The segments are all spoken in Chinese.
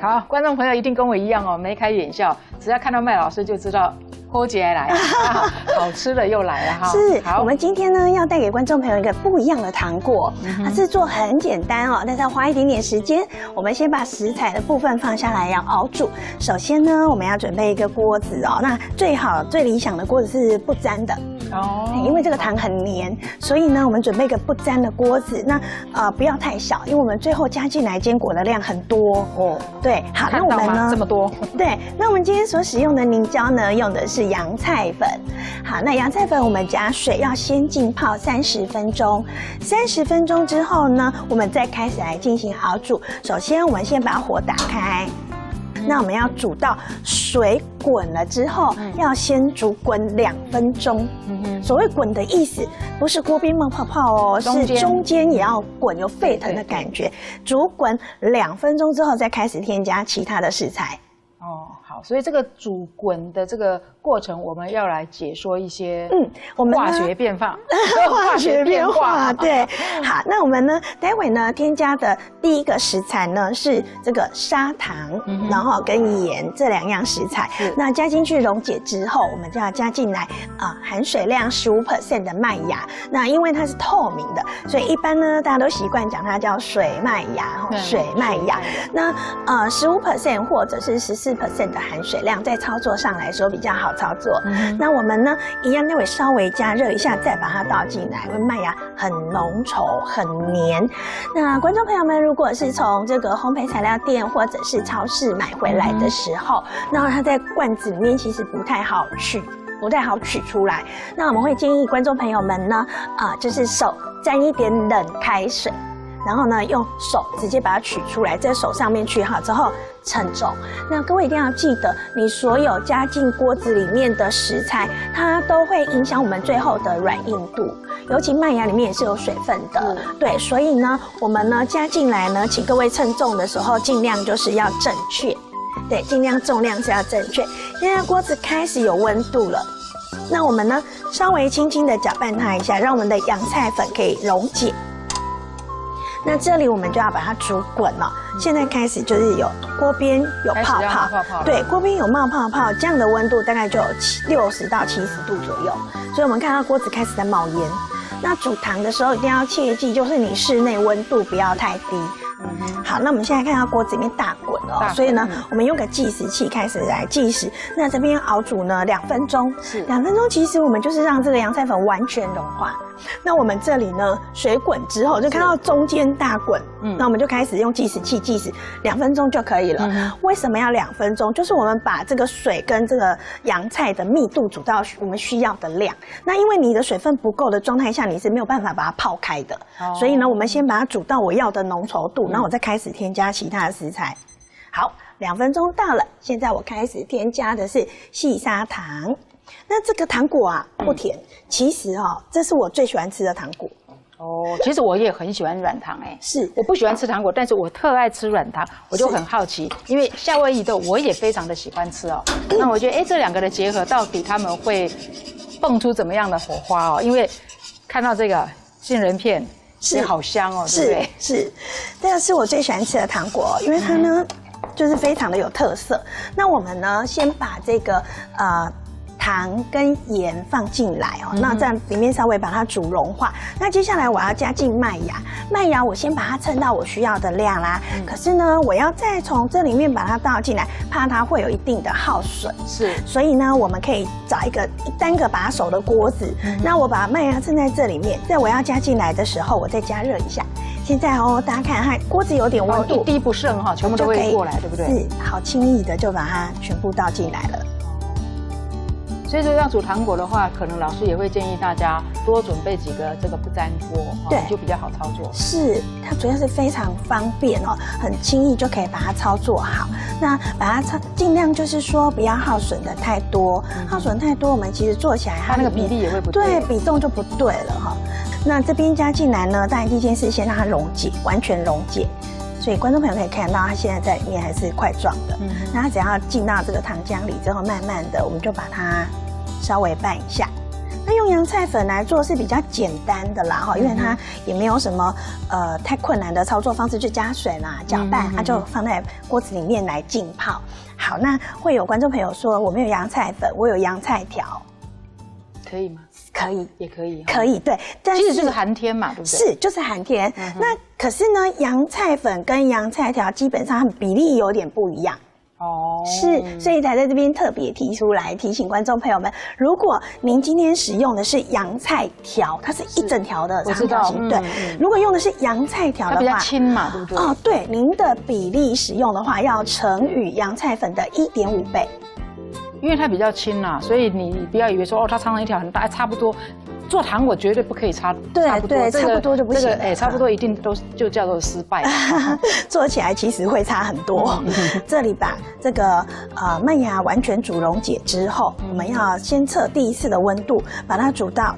好，观众朋友一定跟我一样哦，眉开眼笑，只要看到麦老师就知道。波姐来了，好吃的又来了哈！是，我们今天呢要带给观众朋友一个不一样的糖果，它制作很简单哦，但是要花一点点时间。我们先把食材的部分放下来，要熬煮。首先呢，我们要准备一个锅子哦，那最理想的锅子是不粘的哦，因为这个糖很黏，所以呢，我们准备一个不粘的锅子。那不要太小，因为我们最后加进来坚果的量很多哦。对，好，那我们呢这么多？对，那我们今天所使用的凝胶呢，用的是洋菜粉。好，那洋菜粉我们加水要先浸泡30分钟，30分钟之后呢，我们再开始来进行熬煮。首先，我们先把火打开。那我们要煮到水滚了之后，要先煮滚2分钟。所谓滚的意思，不是锅边冒泡泡哦，是中间也要滚，有沸腾的感觉。煮滚2分钟之后，再开始添加其他的食材。哦，好，所以这个煮滚的这个过程，我们要来解说一些我们化学变化，化学变化，对。好，那我们呢，待会呢添加的第一个食材呢是这个砂糖，然后跟盐这2样食材。那加进去溶解之后，我们就要加进来含水量15% 的麦芽。那因为它是透明的，所以一般呢大家都习惯讲它叫水麦芽，水麦芽。那15% 或者是14% 的含水量，在操作上来说比较好操作。那我们呢，一样待会稍微加热一下，再把它倒进来，因为麦芽很浓稠、很黏。那观众朋友们，如果是从这个烘焙材料店或者是超市买回来的时候，那它在罐子里面其实不太好取出来。那我们会建议观众朋友们呢，就是手沾一点冷开水。然后呢，用手直接把它取出来，在手上面取好之后称重。那各位一定要记得，你所有加进锅子里面的食材，它都会影响我们最后的软硬度。尤其麦芽里面也是有水分的，对，所以呢，我们呢加进来呢，请各位称重的时候尽量就是要正确，对，尽量重量是要正确。现在锅子开始有温度了。那我们呢，稍微轻轻的搅拌它一下，让我们的洋菜粉可以溶解。那这里我们就要把它煮滚了。现在开始就是有锅边有泡泡，对，锅边有冒泡泡，这样的温度大概就有60到70度左右。所以我们看到锅子开始在冒烟。那煮糖的时候一定要切记，就是你室内温度不要太低。好，那我们现在看到锅子里面大滚哦，所以呢，我们用个计时器开始来计时。那这边熬煮呢2分钟，2分钟其实我们就是让这个洋菜粉完全融化。那我们这里呢，水滚之后就看到中间大滚，那我们就开始用计时器计时2分钟就可以了。为什么要2分钟？就是我们把这个水跟这个洋菜的密度煮到我们需要的量。那因为你的水分不够的状态下，你是没有办法把它泡开的。所以呢，我们先把它煮到我要的浓稠度，然后我再开始添加其他的食材。好，2分钟到了，现在我开始添加的是细砂糖。那这个糖果啊不甜，其实这是我最喜欢吃的糖果。哦，其实我也很喜欢软糖是，我不喜欢吃糖果，但是我特爱吃软糖，我就很好奇，因为夏威夷豆我也非常的喜欢吃哦。那我觉得这2个的结合，到底他们会蹦出怎么样的火花哦？因为看到这个杏仁片是好香哦，对不对？是，这个是我最喜欢吃的糖果，因为它呢就是非常的有特色。那我们呢先把这个糖跟盐放进来那在里面稍微把它煮融化。那接下来我要加进麦芽，麦芽我先把它称到我需要的量啦。可是呢，我要再从这里面把它倒进来，怕它会有一定的耗损。是，所以呢，我们可以找一个单个把手的锅子。那我把麦芽称在这里面，在我要加进来的时候，我再加热一下。现在大家看，锅子有点温度，一滴不剩全部都会过来，对不对？是，好轻易的就把它全部倒进来了。所以说要煮糖果的话，可能老师也会建议大家多准备几个这个不粘锅，对，就比较好操作。是，它主要是非常方便很轻易就可以把它操作好。那把它尽量就是说不要耗损的太多，耗损太多，我们其实做起来它那个比例也会不对，对，比重就不对了那这边加进来呢，当然第一件事先让它溶解，完全溶解。所以观众朋友可以看到，它现在在里面还是块状的。那它只要进到这个糖浆里之后，慢慢的我们就把它稍微拌一下。那那用洋菜粉来做是比较简单的啦哈，因为它也没有什么太困难的操作方式，就加水啦，搅拌，它就放在锅子里面来浸泡。好，那会有观众朋友说我没有洋菜粉，我有洋菜条，可以吗？可以，也可以，可以，对。但是其实就是寒天嘛，对不对？是，就是寒天。那可是呢，洋菜粉跟洋菜条基本上它们比例有点不一样。哦，是，所以才在这边特别提出来提醒观众朋友们，如果您今天使用的是洋菜条，它是一整条的长条形，对。如果用的是洋菜条的话，它比较轻嘛，对不对？哦，对，您的比例使用的话，要乘以洋菜粉的1.5倍。因为它比较轻啊，所以你不要以为说它长了一条很大，差不多。做糖我绝对不可以差不多，差不多就不行。差不多一定都就叫做失败。做起来其实会差很多。这里把这个麦芽完全煮溶解之后，我们要先测第一次的温度，把它煮到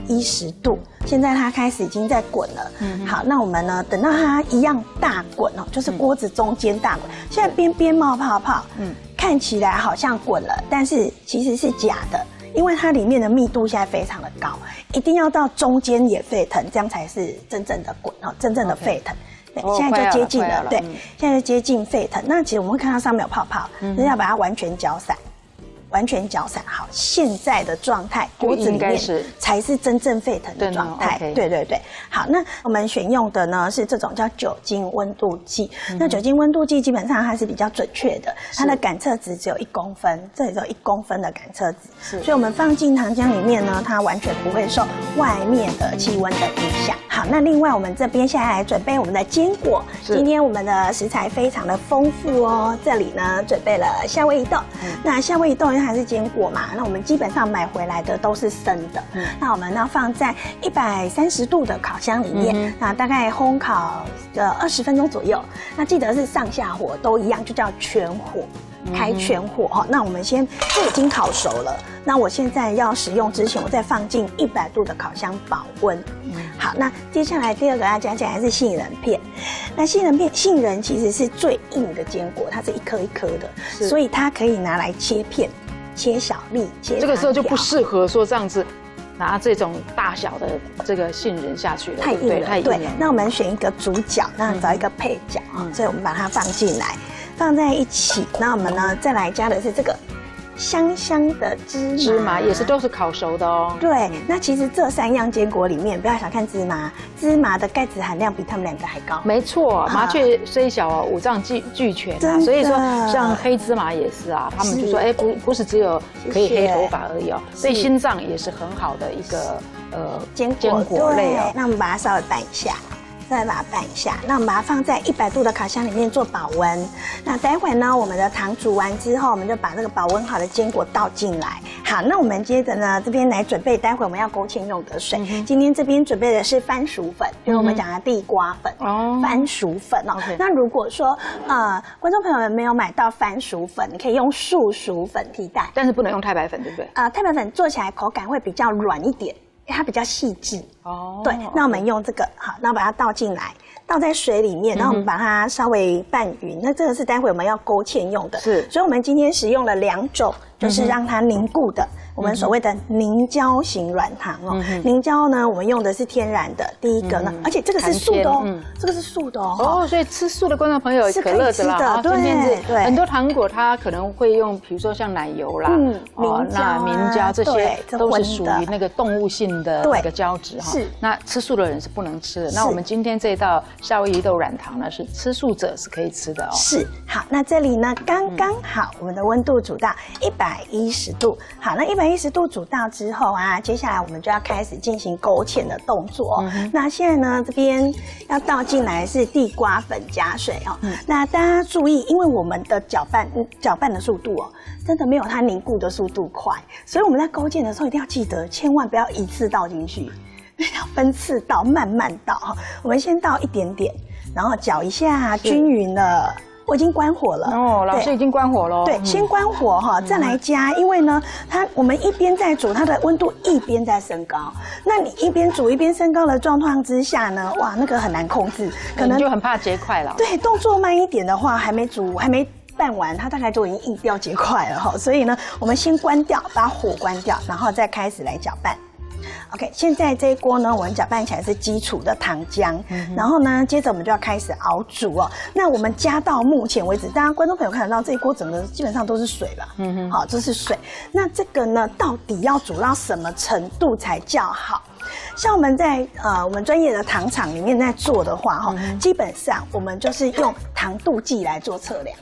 110度。现在它开始已经在滚了。好，那我们呢，等到它一样大滚哦，就是锅子中间大滚。现在边边冒泡泡，看起来好像滚了，但是其实是假的。因为它里面的密度现在非常的高，一定要到中间也沸腾，这样才是真正的滚哦，真正的沸腾。对，现在就接近了，对，现在就接近沸腾。那其实我们会看到上面有泡泡，就是要把它完全搅散。完全搅散好，现在的状态，锅子里面才是真正沸腾的状态。对对对，好，那我们选用的呢是这种叫酒精温度计。那酒精温度计基本上它是比较准确的，它的感测值只有1公分，这里只有1公分的感测值，所以我们放进糖浆里面呢，它完全不会受外面的气温的影响。好，那另外我们这边现在来准备我们的坚果。今天我们的食材非常的丰富哦，这里呢准备了夏威夷豆。那夏威夷豆因为还是坚果嘛，那我们基本上买回来的都是生的。那我们要放在130度的烤箱里面，那大概烘烤20分钟左右。那记得是上下火都一样，就叫全火。开全火哈，那我们这已经烤熟了。那我现在要使用之前，我再放进100度的烤箱保温。好，那接下来第二个要加进来是杏仁片。那杏仁其实是最硬的坚果，它是一颗一颗的，所以它可以拿来切片、切小粒、切长条。这个时候就不适合说这样子拿这种大小的这个杏仁下去了，太硬了。对，那我们选一个主角，那找一个配角啊，所以我们把它放进来。放在一起，那我们呢再来加的是这个香香的芝麻，也是都是烤熟的哦。对，那其实这3样坚果里面，不要小看芝麻的钙质含量比它们2个还高。没错，麻雀虽小，五脏俱全啊。所以说，像黑芝麻也是啊，他们就说，不是只有可以黑头发而已哦，对心脏也是很好的一个坚果类哦。那我们把它稍微拌一下。再把它拌一下，那我们把它放在100度的烤箱里面做保温。那待会呢，我们的糖煮完之后，我们就把这个保温好的坚果倒进来。好，那我们接着呢，这边来准备待会我们要勾芡用的水。今天这边准备的是番薯粉，就是我们讲的地瓜粉。番薯粉哦。那如果说观众朋友们没有买到番薯粉，你可以用树薯粉替代，但是不能用太白粉，对不对？太白粉做起来口感会比较软一点。它比较细致哦，对，那我们用这个好，那我把它倒进来，倒在水里面，然后我们把它稍微拌匀。那这个是待会我们要勾芡用的，是，所以我们今天使用了2种，就是让它凝固的，我们所谓的凝胶型软糖哦。凝胶呢，我们用的是天然的，第一个呢，而且这个是素的哦，这个是素的哦。所以吃素的观众朋友可乐的啦，对，很多糖果它可能会用，比如说像奶油啦，明胶这些都是属于那个动物性的那个胶质哈。是，那吃素的人是不能吃的。那我们今天这道夏威夷豆软糖呢，是吃素者是可以吃的哦。是，好，那这里呢刚刚好，我们的温度煮到110度。好，那110度煮到之后啊，接下来我们就要开始进行勾芡的动作。那现在呢，这边要倒进来是地瓜粉加水哦。那大家注意，因为我们的搅拌的速度哦，真的没有它凝固的速度快，所以我们在勾芡的时候一定要记得，千万不要一次倒进去，要分次倒，慢慢倒哈。我们先倒一点点，然后搅一下均匀了。我已经关火了哦，老师已经关火了。对，先关火哈，再来加，因为呢，我们一边在煮，它的温度一边在升高。那你一边煮一边升高的状况之下呢，哇，那个很难控制，可能就很怕结块了。对，动作慢一点的话，还没拌完，它大概就已经硬掉结块了哈。所以呢，我们先关掉，把火关掉，然后再开始来搅拌。OK， 现在这一锅呢，我们搅拌起来是基础的糖浆，然后呢，接着我们就要开始熬煮哦。那我们加到目前为止，大家观众朋友看得到这一锅整个基本上都是水吧？好，这是水。那这个呢，到底要煮到什么程度才叫好？像我们在我们专业的糖厂里面在做的话，哈，基本上我们就是用糖度计来做测量。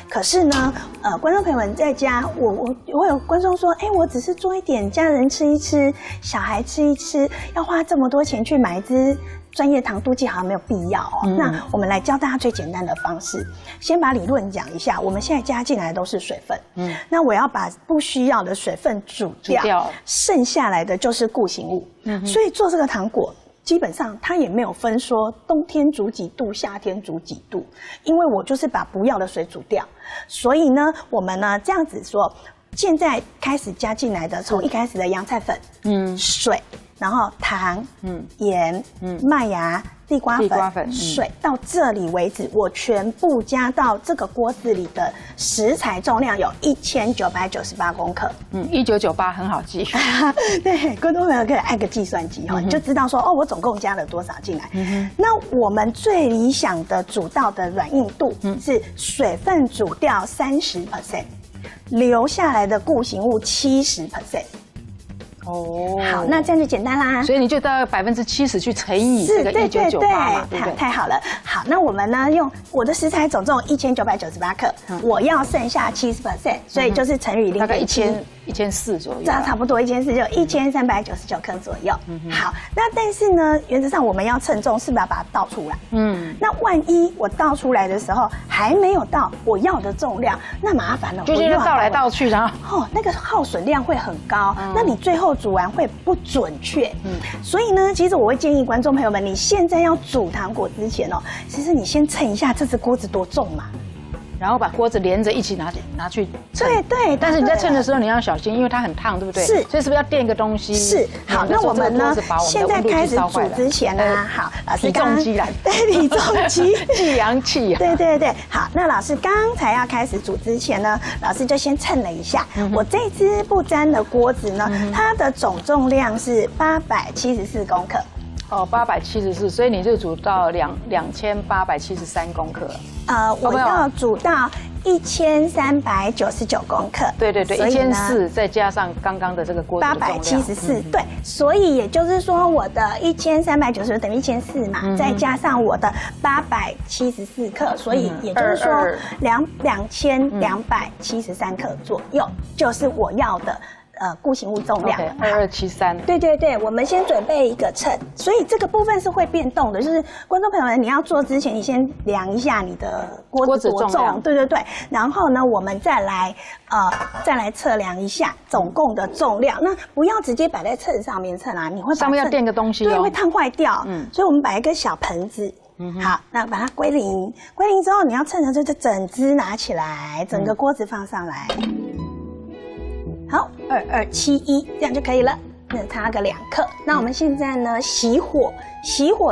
可是呢，观众朋友们在家，我有观众说，我只是做一点，家人吃一吃，小孩吃一吃，要花这么多钱去买一支专业糖度计好像没有必要哦。那我们来教大家最简单的方式，先把理论讲一下。我们现在加进来的都是水分，那我要把不需要的水分煮掉，剩下来的就是固形物。所以做这个糖果，基本上它也没有分说冬天煮几度，夏天煮几度，因为我就是把不要的水煮掉。所以呢，我们呢这样子说，现在开始加进来的，从一开始的洋菜粉、水。然后糖、盐、麦芽、地瓜粉、水，到这里为止，我全部加到这个锅子里的食材重量有1998公克。1998很好记。对，观众朋友可以按个计算机哈，你就知道说我总共加了多少进来。那我们最理想的煮到的软硬度是水分煮掉30%，留下来的固形物70%。好，那这样就简单啦。所以你就到70%去乘以这个1998嘛，对不对？太好了。好，那我们呢用我的食材总共1998克，我要剩下70%，所以就是乘以0.7，大概1400左右，这样差不多1400就1399克左右。好，那但是呢，原则上我们要称重，是不是要把它倒出来？那万一我倒出来的时候还没有到我要的重量，那麻烦了，就是倒来倒去，然后那个耗损量会很高，那你最后煮完会不准确。所以呢，其实我会建议观众朋友们，你现在要煮糖果之前哦，其实你先称一下这只锅子多重嘛。然后把锅子连着一起拿去称。对，但是你在称的时候你要小心，因为它很烫，对不对？是，所以是不是要垫个东西？是。好，那我们呢？现在开始煮之前呢，好，老师体重机来，对，体重机计量器。对。好，那老师刚才要开始煮之前呢，老师就先称了一下，我这只不粘的锅子呢，它的总重量是874公克。874，所以你就煮到2873公克。我要煮到1399公克。对，1400再加上刚刚的这个锅子的重量874，对，所以也就是说我的1390等于1400嘛，再加上我的874克，所以也就是说2273克左右，就是我要的。固形物重量2273。对，我们先准备一个秤，所以这个部分是会变动的。就是观众朋友们，你要做之前，你先量一下你的锅子多重，对，然后呢，我们再来测量一下总共的重量。那不要直接摆在秤上面称啊，你会上面要垫个东西，对，会烫坏掉。所以我们摆一个小盆子。好，那把它归零之后，你要称的这整只拿起来，整个锅子放上来。好，2271，这样就可以了。那差个2克。那我们现在呢，熄火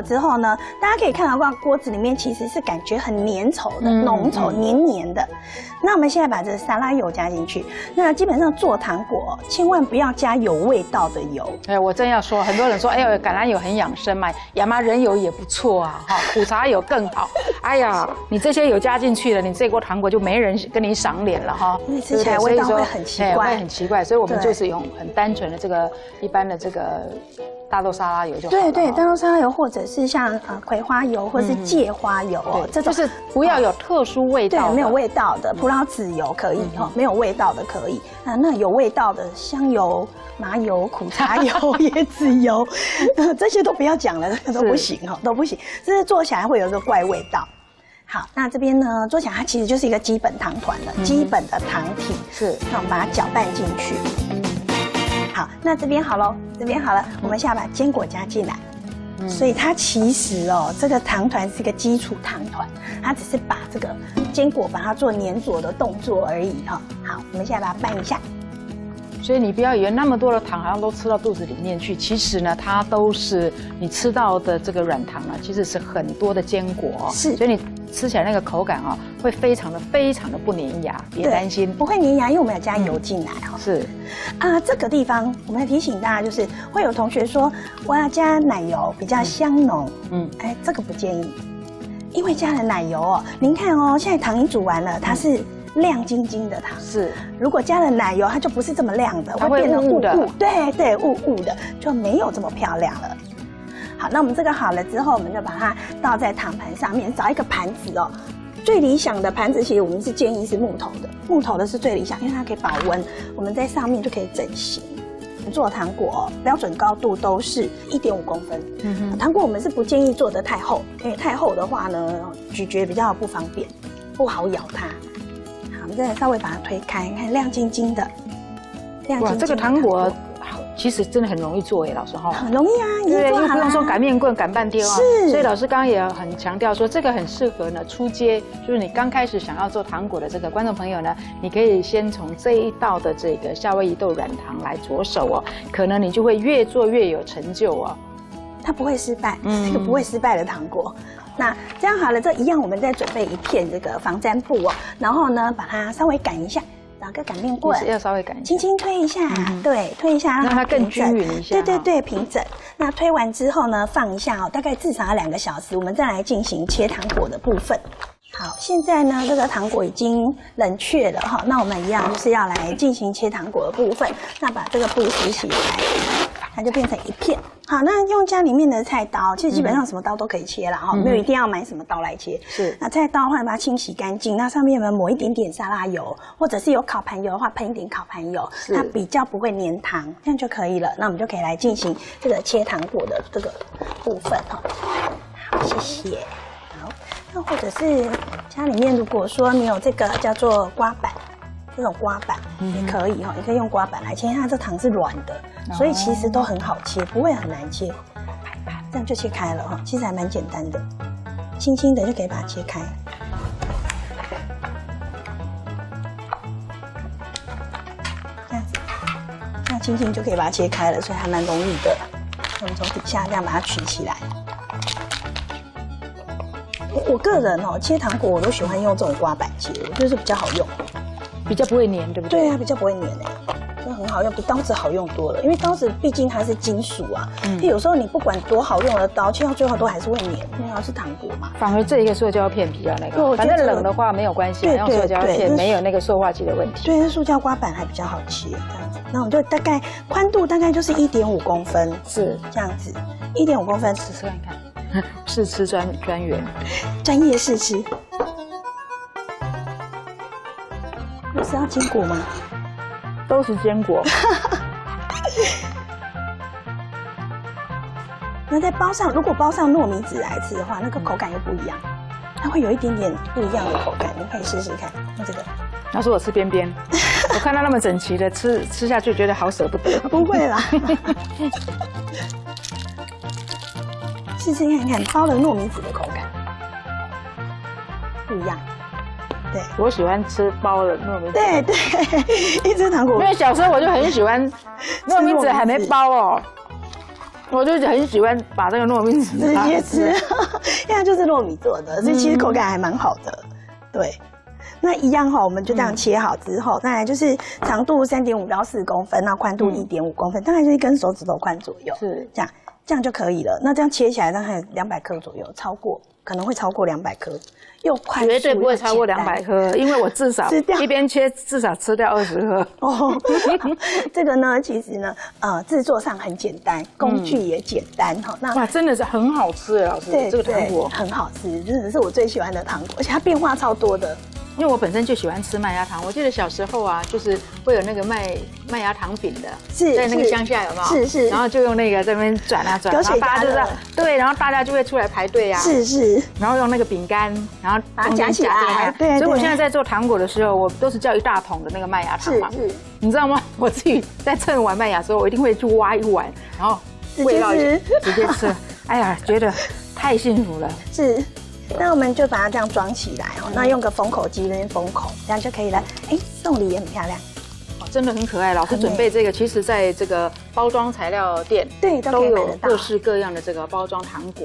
之后呢，大家可以看到锅子里面其实是感觉很粘稠的、浓稠、黏的。那我们现在把这个沙拉油加进去。那基本上做糖果，千万不要加有味道的油。我正要说，很多人说，橄榄油很养生嘛，亚麻仁油也不错啊，苦茶油更好。你这些油加进去了，你这锅糖果就没人跟你赏脸了哈。吃起来味道会很奇怪，会很奇怪。所以我们就是用很单纯的这个一般的这个大豆沙拉油就好了。对，大豆沙拉油或者是像葵花油或者是芥花油这就是不要有特殊味道的，对，没有味道的葡萄籽油可以没有味道的可以。那有味道的香油、麻油、苦茶油、椰子油，这些都不要讲了，这个都不行都不行，这是做起来会有一个怪味道。好，那这边呢，做起来它其实就是一个基本糖团了，基本的糖体。是，那我们把它搅拌进去。好，那这边好了，我们现在把坚果加进来。所以它其实这个糖团是一个基础糖团，它只是把这个坚果把它做粘着的动作而已好，我们现在把它拌一下。所以你不要以为那么多的糖好像都吃到肚子里面去，其实呢，它都是你吃到的这个软糖呢，其实是很多的坚果是，所以你吃起来那个口感啊，会非常的不粘牙，别担心，不会粘牙，因为我们有加油进来哈。是啊，这个地方我们提醒大家，就是会有同学说我要加奶油比较香浓，哎，这个不建议，因为加了奶油哦，您看哦，现在糖已经煮完了，它是亮晶晶的糖，是。如果加了奶油，它就不是这么亮的，它会变得雾的，对，雾的，就没有这么漂亮了。好，那我们这个好了之后，我们就把它倒在糖盘上面，找一个盘子哦。最理想的盘子，其实我们是建议是木头的，木头的是最理想，因为它可以保温。我们在上面就可以整形。做糖果标准高度都是1.5公分。糖果我们是不建议做得太厚，因为太厚的话呢，咀嚼比较不方便，不好咬它。好，我们再稍微把它推开，看亮晶晶的，亮晶晶的。哇，这个糖果其实真的很容易做耶，老师哈。很容易啊，对，又不用说擀面棍擀半天啊。是。所以老师刚刚也很强调说，这个很适合呢初阶，就是你刚开始想要做糖果的这个观众朋友呢，你可以先从这一道的这个夏威夷豆软糖来着手哦，可能你就会越做越有成就哦。它不会失败，这个不会失败的糖果。那这样好了，这一样我们再准备一片这个防粘布哦，然后呢把它稍微擀一下。找个擀面棍，要稍微擀一下，轻轻推一下，对，推一下让它更均匀一下。对，平整。那推完之后呢，放一下哦，大概至少要2个小时，我们再来进行切糖果的部分。好，现在呢，这个糖果已经冷却了哈，那我们一样就是要来进行切糖果的部分。那把这个布拾起来，它就变成一片。好，那用家里面的菜刀，其实基本上什么刀都可以切啦哈，没有一定要买什么刀来切。是。那菜刀的话，把它清洗干净，那上面我们抹一点点沙拉油，或者是有烤盘油的话，喷一点烤盘油，它比较不会粘糖，这样就可以了。那我们就可以来进行这个切糖果的这个部分哈。好，谢谢。好，那或者是家里面如果说你有这个叫做刮板。这种刮板也可以哈，也可以用刮板来切，它这糖是软的，所以其实都很好切，不会很难切，这样就切开了哈，其实还蛮简单的，轻轻的就可以把它切开，这样子，这样轻轻就可以把它切开了，所以还蛮容易的。我们从底下这样把它取起来。我个人哦，切糖果我都喜欢用这种刮板切，我觉得是比较好用。比较不会粘，对不对？对啊，比较不会粘那很好用，比刀子好用多了。因为刀子毕竟它是金属啊，有时候你不管多好用的刀，切到最后都还是会粘，因为它是糖果嘛。反而这一个塑胶片比较那个，反正冷的话没有关系，用塑胶片没有那个塑化剂的问题。对，那塑胶刮板还比较好切，这样子。那我们就大概宽度大概就是1.5公分，是这样子，1.5公分，试试看看，试吃专员，专业试吃。是要坚果吗？都是坚果。那在包上，如果包上糯米纸来吃的话，那个口感又不一样，它会有一点点不一样的口感。你可以试试看，用这个。老师，我吃边边，我看到那么整齐的吃下去，觉得好舍不得。不会啦，试试看看包了糯米纸的口感，不一样。对，我喜欢吃包的糯米纸。对，一只糖果。因为小时候我就很喜欢糯米纸还没包哦，我就很喜欢把这个糯米纸直接吃，因为它就是糯米做的，所以其实口感还蛮好的。对，那一样哈，我们就这样切好之后，再来就是长度3.5到4公分，那宽度1.5公分，大概就1根手指头宽左右，是这样就可以了。那这样切起来大概200克左右，可能会超过200克。又快速，绝对不会超过200克，因为我至少一边切至少吃掉20克。哦，这个呢，其实呢，制作上很简单，工具也简单哈。那哇，真的是很好吃耶，老师，这个糖果很好吃，真的是我最喜欢的糖果，而且它变化超多的。因为我本身就喜欢吃麦芽糖，我记得小时候啊，就是会有那个麦芽糖饼的，在那个乡下有没有？是，然后就用那个在那边转啊转，然后大家就知道，对，然后大家就会出来排队啊，是，然后用那个饼干，然后把它夹起来，对。所以我现在在做糖果的时候，我都是叫一大桶的那个麦芽糖嘛，是，你知道吗？我自己在称完麦芽的时候，我一定会去挖一碗，然后味道直接吃，哎呀，觉得太幸福了，是。那我们就把它这样装起来哦，那用个封口机那边封口，这样就可以了。哎，送礼也很漂亮，哦，真的很可爱。老师准备这个，其实在这个包装材料店，对，都有各式各样的这个包装糖果。